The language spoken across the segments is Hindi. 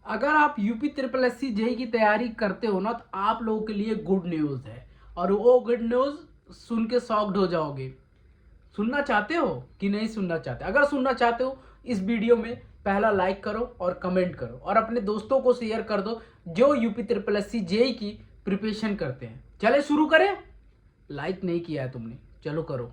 अगर आप UP triple S C JE की तैयारी करते हो ना, तो आप लोगों के लिए गुड न्यूज़ है। और वो गुड न्यूज़ सुन के शॉक्ड हो जाओगे। सुनना चाहते हो कि नहीं सुनना चाहते? अगर सुनना चाहते हो, इस वीडियो में पहला लाइक करो और कमेंट करो और अपने दोस्तों को शेयर कर दो जो UP triple S C JE की प्रिपरेशन करते हैं। चले शुरू करें। लाइक नहीं किया है तुमने, चलो करो।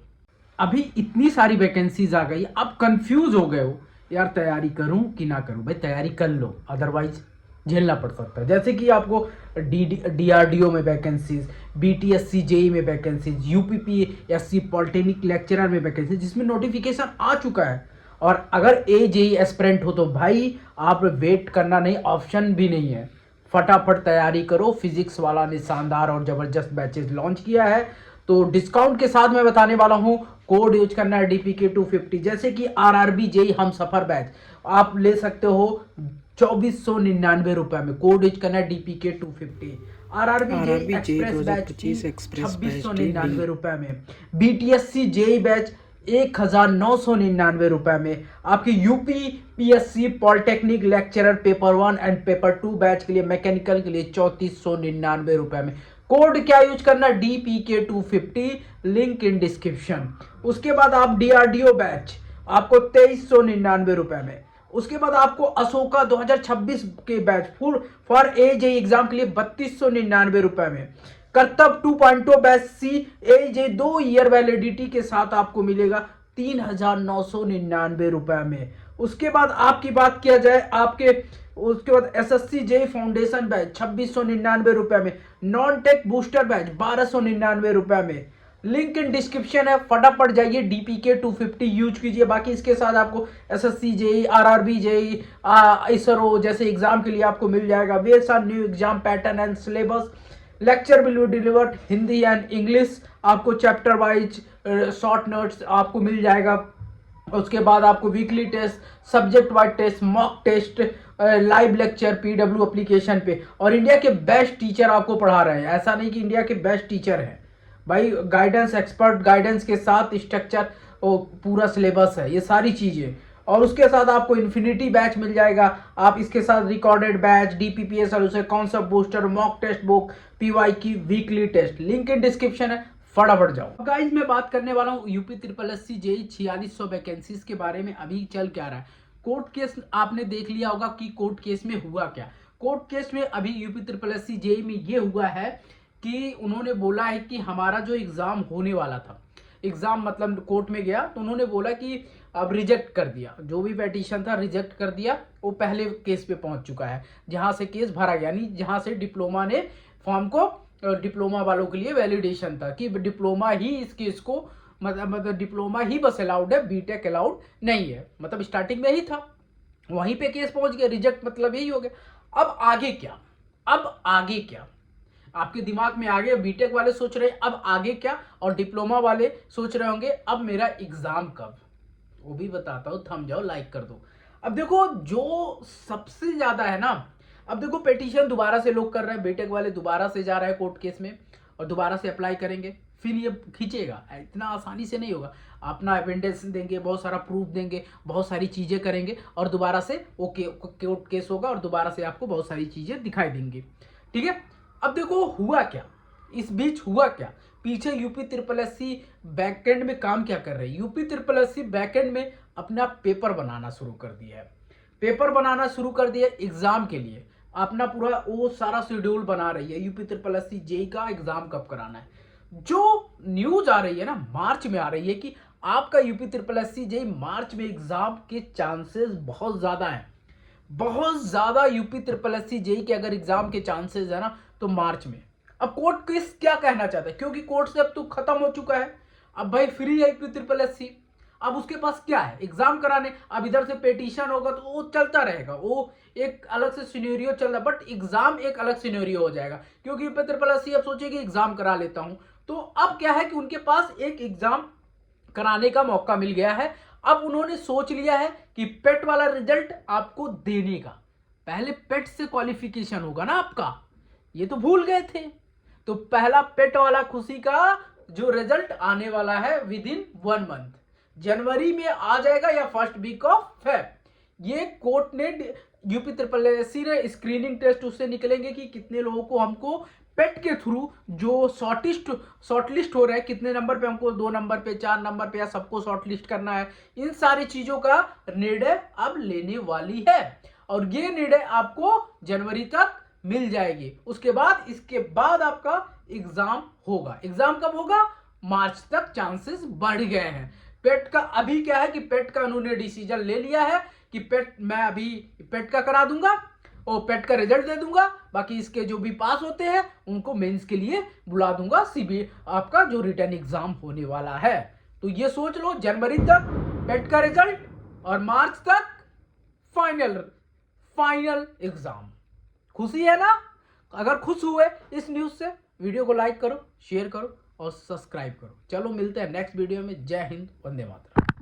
अभी इतनी सारी वैकेंसीज आ गई, अब कंफ्यूज हो गए हो यार, तैयारी करूं कि ना करूं। भाई तैयारी कर लो, अदरवाइज झेलना पड़ सकता है। जैसे कि आपको डीआरडीओ में वैकेंसीज, बीटीएससी जेई में वैकेंसीज, यूपीपीएससी पॉलिटेक्निक लेक्चरर में वैकेंसीज, जिसमें नोटिफिकेशन आ चुका है। और अगर ए जेई एस्पिरेंट हो तो भाई आप वेट करना नहीं, ऑप्शन भी नहीं है। फटाफट तैयारी करो। फिजिक्स वाला ने शानदार और जबरदस्त बैचेस लॉन्च किया है, तो डिस्काउंट के साथ मैं बताने वाला हूं। कोड यूज करना है DPK 250। जैसे कि RRB जेई हम सफर बैच आप ले सकते हो 2499 रुपए में। कोड यूज करना है DPK 250। RRB JE express batch 2699 रुपए में। BTSC जेई बैच 1999 रुपए में। आपके UPPSC polytechnic lecturer paper 1 and paper 2 batch के लिए, मैकेनिकल के लिए 3499 रुपए में। कोड क्या यूज करना? DPK 250, link in description. उसके बाद आप DRDO बैच आपको 2399 रुपए में। उसके बाद आपको अशोका 2026 के बैच फॉर AJE एग्जाम के लिए 3299 रुपए में। करतब 2.0 बैच CAJ 2 ईयर वैलिडिटी के साथ आपको मिलेगा 3999 रुपए में। उसके बाद आपकी बात किया जाए आपके, उसके बाद SSC जेई फाउंडेशन बैच 2699 रुपए में। नॉन टेक बूस्टर बैच 1299 रुपए में। लिंक इन डिस्क्रिप्शन है, फटाफट जाइए DPK 250 यूज कीजिए। बाकी इसके साथ आपको SSC JE, RRB JE, ISRO जैसे एग्जाम के लिए आपको मिल जाएगा various new exam pattern and syllabus. Lecture will be delivered Hindi and English. आपको चैप्टर वाइज शॉर्ट नोट्स आपको मिल जाएगा। उसके बाद आपको weekly test, subject wise test, mock test, live lecture PW application पे। और इंडिया के बेस्ट टीचर आपको पढ़ा रहे हैं। ऐसा नहीं कि इंडिया के बेस्ट टीचर हैं भाई, गाइडेंस, एक्सपर्ट गाइडेंस के साथ स्ट्रक्चर और पूरा सिलेबस है, ये सारी चीज़ें। और उसके साथ आपको इन्फिनिटी बैच मिल जाएगा। आप इसके साथ रिकॉर्डेड बैच, DPPS और उसे concept booster, mock test book, PY की weekly test, link in description है, फटाफट जाओ। गाइज मैं बात करने वाला हूँ UP triple S C JE 4600 vacancies के बारे में। अभी चल क्या रहा है, कोर्ट केस आपने देख लिया होगा कि कोर्ट केस में हुआ क्या। कोर्ट केस में अभी UP triple S C JE में ये हुआ है कि उन्होंने बोला है कि हमारा जो एग्जाम होने वाला था, एग्जाम मतलब कोर्ट में गया तो उन्होंने बोला कि अब रिजेक्ट कर दिया, जो भी पेटिशन था रिजेक्ट कर दिया। वो पहले केस पे पहुंच चुका है जहां से केस भरा गया, यानी जहां से डिप्लोमा ने फॉर्म को, डिप्लोमा वालों के लिए वैलिडेशन था कि डिप्लोमा ही इस केस को, मतलब डिप्लोमा ही बस अलाउड है, बीटेक अलाउड नहीं है। मतलब स्टार्टिंग में ही था, वहीं पे केस पहुंच गया, रिजेक्ट मतलब यही हो गया। अब आगे क्या? अब आगे क्या आपके दिमाग में आ गया? बीटेक वाले सोच रहे हैं अब आगे क्या, और डिप्लोमा वाले सोच रहे होंगे अब मेरा एग्जाम कब। वो भी बताता हूं, थम जाओ, लाइक कर दो। अब देखो जो सबसे ज्यादा है ना, अब देखो पेटिशन दोबारा से लोग कर रहे हैं, बीटेक वाले दोबारा से जा रहे हैं कोर्ट केस में और दोबारा से अप्लाई करेंगे। फिर ये खींचेगा, इतना आसानी से नहीं होगा। अपना एविडेंस देंगे, बहुत सारा प्रूफ देंगे, बहुत सारी चीजें करेंगे और दोबारा से वो कोर्ट केस होगा और दोबारा से आपको बहुत सारी चीजें दिखाई देंगी। ठीक है, अब देखो हुआ क्या, इस बीच हुआ क्या, पीछे UP triple S C backend में काम क्या कर रहे हैं। UP triple S C backend में अपना पेपर बनाना शुरू कर दिया है, पेपर बनाना शुरू कर दिया एग्जाम के लिए। अपना पूरा वो सारा शेड्यूल बना रही है UP triple S C JE का एग्जाम कब कराना है। जो न्यूज आ रही है ना, मार्च में आ रही है कि आपका UP triple S C JE मार्च में एग्जाम के चांसेस बहुत ज्यादा हैं, बहुत ज्यादा। UP triple S C JE के अगर एग्जाम के चांसेस है ना तो मार्च में। अब कोर्ट केस क्या कहना चाहता है, क्योंकि कोर्ट से अब तो खत्म हो चुका है, अब भाई फ्री है यूपी ट्रिपल एस सी। अब उसके पास क्या है, एग्जाम कराने। अब इधर से पेटिशन होगा तो वो चलता रहेगा, वो एक अलग से सिनेरियो चल रहा है, बट एग्जाम एक अलग सिनेरियो हो जाएगा क्योंकि यूपी ट्रिपल एस सी अब सोचेगी एग्जाम करा लेता हूं। तो अब क्या है कि उनके पास एक एग्जाम कराने का मौका मिल गया है। अब उन्होंने सोच लिया है कि पेट वाला रिजल्ट आपको देने का, पहले पेट से क्वालिफिकेशन होगा ना आपका, ये तो भूल गए थे। तो पहला पेट वाला खुशी का जो रिजल्ट आने वाला है विद इन 1 मंथ, जनवरी में आ जाएगा या फर्स्ट वीक ऑफ फेब। ये कोर्ट ने यूपी SSC ने स्क्रीनिंग टेस्ट उससे निकलेंगे कि कितने लोगों को हमको पेट के थ्रू जो शॉर्टलिस्ट हो रहा है, कितने नंबर पे हमको, 2 नंबर पे, 4 नंबर पे, या सबको शॉर्टलिस्ट करना है। इन सारी चीजों का निर्णय अब लेने वाली है और ये निर्णय आपको जनवरी तक मिल जाएगी। उसके बाद इसके बाद आपका एग्जाम होगा। एग्जाम कब होगा? मार्च तक चांसेस बढ़ गए हैं। पेट का अभी क्या है कि पेट का उन्होंने डिसीजन ले लिया है कि पेट, मैं अभी पेट का करा दूंगा और पेट का रिजल्ट दे दूंगा, बाकी इसके जो भी पास होते हैं उनको मेंस के लिए बुला दूंगा, आपका जो रिटर्न एग्जाम होने वाला है। तो ये सोच लो, जनवरी तक पेट का रिजल्ट और मार्च तक फाइनल एग्जाम। खुशी है ना? अगर खुश हुए इस न्यूज से, वीडियो को लाइक करो, शेयर करो और सब्सक्राइब करो। चलो मिलते हैं नेक्स्ट वीडियो में। जय हिंद, वंदे मातरम।